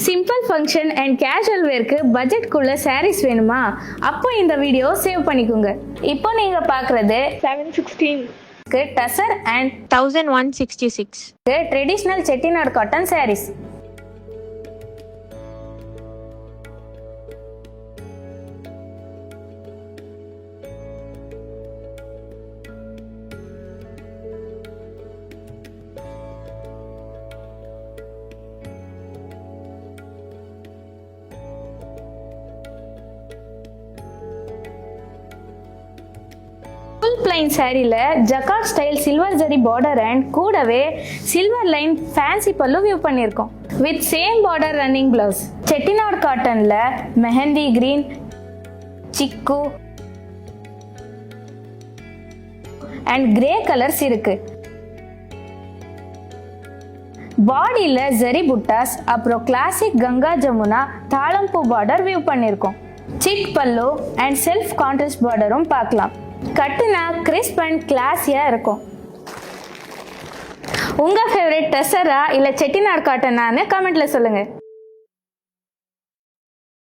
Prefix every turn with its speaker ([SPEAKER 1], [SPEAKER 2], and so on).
[SPEAKER 1] Simple function and casual வேர்க்கு பட்ஜெட்குள்ள சாரீஸ் வேணுமா? அப்போ இந்த வீடியோ சேவ் பண்ணிக்கோங்க. இப்போ நீங்க பார்க்குறது
[SPEAKER 2] 716
[SPEAKER 1] tussar and
[SPEAKER 3] 1166
[SPEAKER 1] traditional Chettinad cotton saris. Full plain சாரியில jacquard style silver zari border and கூடவே silver line fancy pallu weave பண்ணியிருக்கோம். With same border running blouse. Chettinad காட்டன்ல mehndi green, chikoo and grey colours இருக்கு. பாடியில ஜரி புட்டாஸ், அப்புறம் கிளாசிக் கங்கா ஜமுனா தாளம்பூ பார்டர் வியூ பண்ணியிருக்கோம். Chic pallu and self contrast பார்டரும் பார்க்கலாம். கட்டுனா கிறிஸ்ப் அண்ட் கிளாஸியா இருக்கும். உங்க ஃபேவரட் டசரா இல்ல செட்டிநாடு காட்டனான்னு கமெண்ட்ல சொல்லுங்க.